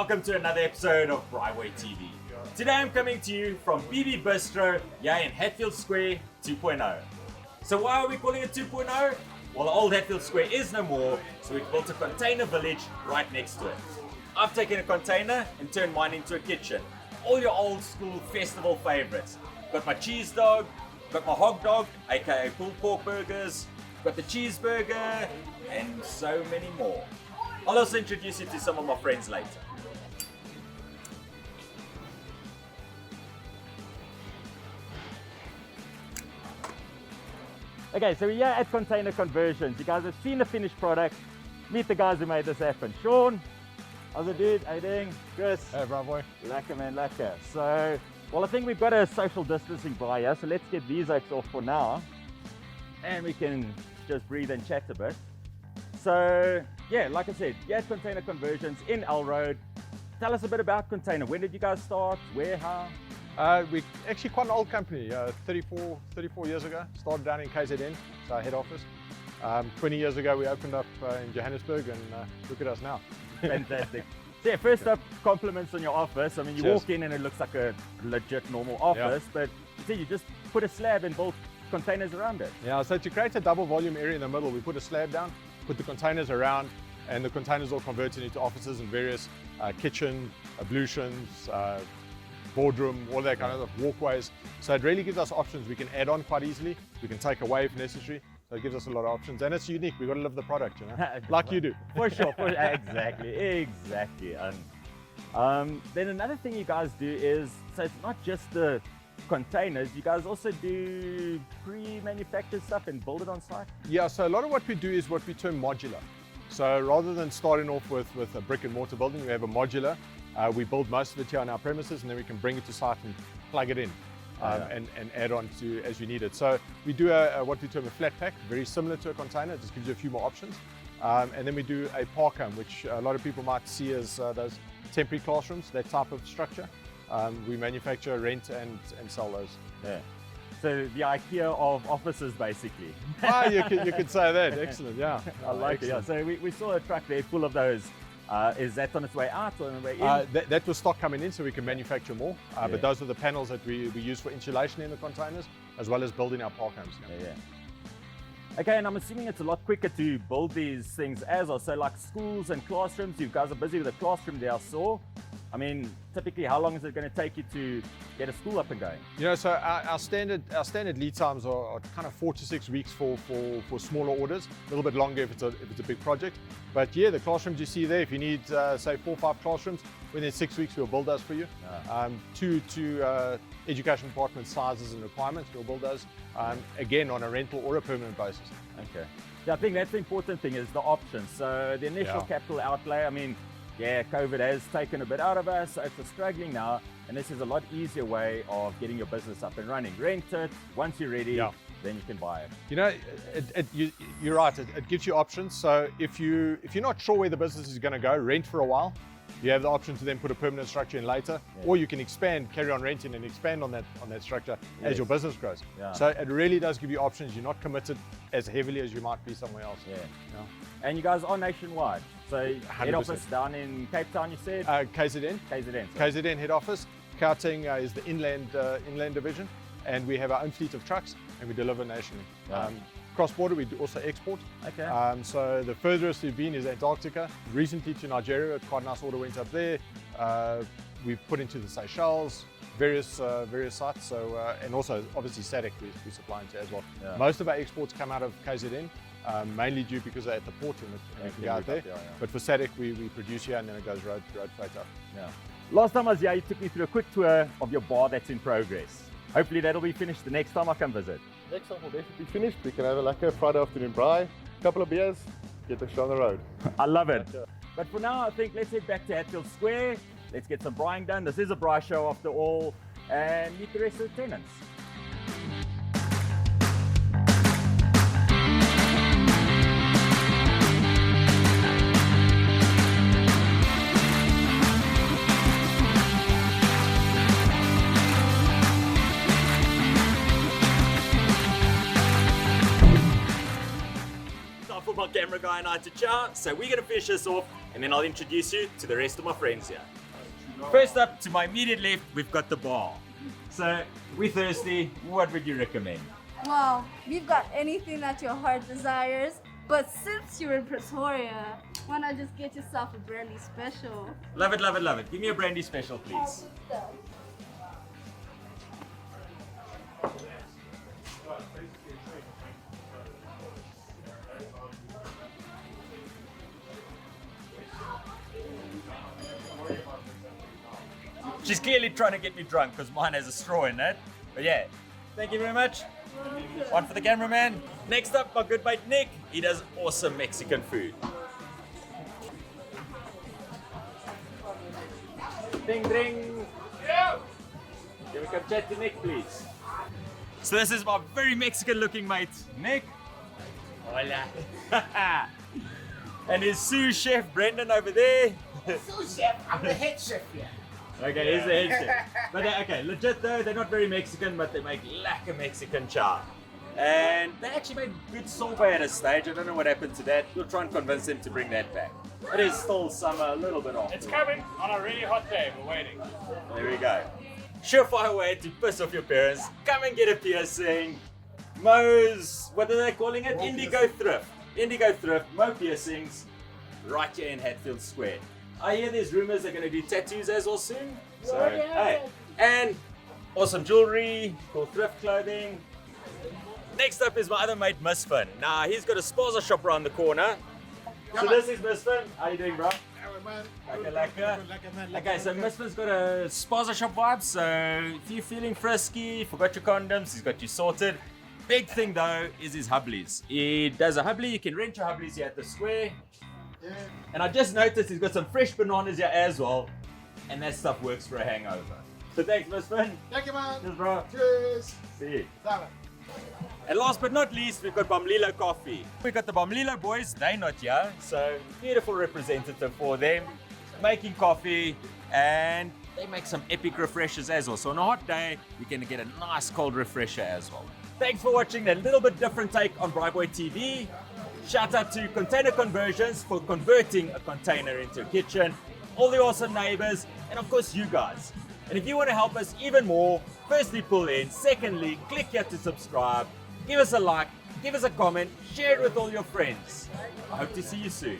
welcome to another episode of BraaiBoy TV. Today I'm coming to you from BB Bistro here in Hatfield Square 2.0. So why are we calling it 2.0? Well, the old Hatfield Square is no more, so we built a container village right next to it. I've taken a container and turned mine into a kitchen. All your old school festival favorites. Got my cheese dog, got my hog dog, aka pulled pork burgers, got the cheeseburger, and so many more. I'll also introduce you to some of my friends later. Okay, so we're here at Container Conversions. You guys have seen the finished product. Meet the guys who made this happen. Sean, how's it, dude? How you doing? Chris? Hey, BraaiBoy. Lekker, man, lekker. So, well, I think we've got a social distancing bar here, so let's get these oaks off for now. And we can just breathe and chat a bit. So, yeah, like I said, yeah, Container Conversions in L Road. Tell us a bit about Container. When did you guys start? Where, how? We're actually quite an old company, 34 years ago. Started down in KZN, it's our head office. 20 years ago we opened up in Johannesburg, and look at us now. Fantastic. So yeah, first up, compliments on your office. I mean, you walk in and it looks like a legit normal office, but you just put a slab and built containers around it. Yeah, so to create a double volume area in the middle, we put a slab down, put the containers around, and the containers all converted into offices and various kitchen, ablutions, boardroom, all that kind of walkways. So it really gives us options. We can add on quite easily. We can take away if necessary. So it gives us a lot of options, and it's unique. We've got to live the product, you know, like you do. For sure, exactly. And then another thing you guys do is, so it's not just the containers, you guys also do pre-manufactured stuff and build it on site? Yeah, so a lot of what we do is what we term modular. So rather than starting off with a brick and mortar building, we have a modular. We build most of it here on our premises, and then we can bring it to site and plug it in and add on to as you need it. So we do what we term a flat pack, very similar to a container. It just gives you a few more options. And then we do a park home, which a lot of people might see as those temporary classrooms, that type of structure. We manufacture, rent, and sell those. Yeah. So the Ikea of offices, basically. Ah, you could say that. Excellent, yeah. I like it. Yeah. So we saw a truck there full of those. Is that on its way out or on its way in? That was stock coming in, so we can manufacture more. But those are the panels that we use for insulation in the containers, as well as building our park homes. Okay, and I'm assuming it's a lot quicker to build these things as well. So like schools and classrooms, you guys are busy with a classroom there, I saw. I mean, typically, how long is it going to take you to get a school up and going? You know, so our standard lead times are kind of 4 to 6 weeks for smaller orders. A little bit longer if it's a big project. But yeah, the classrooms you see there, if you need say 4 or 5 classrooms, within 6 weeks we'll build those for you. Two education department sizes and requirements, we'll build those again on a rental or a permanent basis. Okay. Yeah, I think that's the important thing is the options. So the initial capital outlay, I mean, yeah, COVID has taken a bit out of us, so it's struggling now, and this is a lot easier way of getting your business up and running. Rent it, once you're ready, then you can buy it. You know, you're right, it gives you options. So if you're not sure where the business is going to go, rent for a while. You have the option to then put a permanent structure in later, or you can expand, carry on renting and expand on that structure as your business grows. So it really does give you options. You're not committed as heavily as you might be somewhere else. And you guys are nationwide. So 100%. Head office down in Cape Town, you said? KZN. KZN head office. Gauteng is the inland division, and we have our own fleet of trucks, and we deliver nationally. Cross-border, we do also export. Okay. So the furthest we've been is Antarctica. Recently to Nigeria, quite a nice order went up there. We've put into the Seychelles, various sites. So and also obviously SADC we supply into as well. Most of our exports come out of KZN, mainly due because they're at the port and we can go out there. But for SADC we produce here, and then it goes road freight up. Last time I was here, you took me through a quick tour of your bar that's in progress. Hopefully that'll be finished the next time I come visit. Next time we'll definitely be finished. We can have a lekker Friday afternoon braai, a couple of beers, get the show on the road. I love it. But for now, I think let's head back to Hatfield Square. Let's get some braaiing done. This is a braai show after all, and meet the rest of the tenants. camera guy and I to chow, so we're gonna finish this off and then I'll introduce you to the rest of my friends here. First up, to my immediate left, we've got the bar. So, we're thirsty, what would you recommend? Well, we've got anything that your heart desires, but since you're in Pretoria, why not just get yourself a brandy special? Love it, love it, love it. Give me a brandy special, please. She's clearly trying to get me drunk because mine has a straw in it. But yeah, thank you very much. One for the cameraman. Next up, my good mate Nick. He does awesome Mexican food. Ding ding. Can we come chat to Nick, please? So this is my very Mexican looking mate, Nick. Hola. And his sous chef Brendan over there. Sous chef, I'm the head chef here. Okay, he's the head chef. But okay, legit though, they're not very Mexican, but they make lacquer Mexican chow. And they actually made good sorbet at a stage. I don't know what happened to that. We'll try and convince them to bring that back. It is still summer, a little bit off. It's coming on a really hot day. We're waiting. There we go. Surefire way to piss off your parents. Come and get a piercing. Mo's, what are they calling it? Indigo Thrift. Indigo Thrift, Mo piercings, right here in Hatfield Square. I hear there's rumors they're going to do tattoos as well soon. So, hey. And awesome jewelry, cool thrift clothing. Next up is my other mate, Misfin. Now, he's got a spaza shop around the corner. So this is Misfin. How you doing, bro? Okay, so Misfin's got a spaza shop vibe. So if you're feeling frisky, forgot your condoms, he's got you sorted. Big thing though is his hubblies. He does a hubbly. You can rent your hubblies here at the square. And I just noticed he's got some fresh bananas here as well. And that stuff works for a hangover. So thanks, Misfin. Thank you, man. Cheers, bro. Cheers. See you. Salad. And last but not least, we've got Bomlilo Coffee. We've got the Bomlilo boys, they're not here, so beautiful representative for them, making coffee, and they make some epic refreshers as well. So on a hot day, you can get a nice cold refresher as well. Thanks for watching that little bit different take on BraaiBoy TV. Shout out to Container Conversions for converting a container into a kitchen, all the awesome neighbors, and of course you guys. And if you want to help us even more, firstly pull in, secondly click here to subscribe, give us a like, give us a comment, share it with all your friends. I hope to see you soon.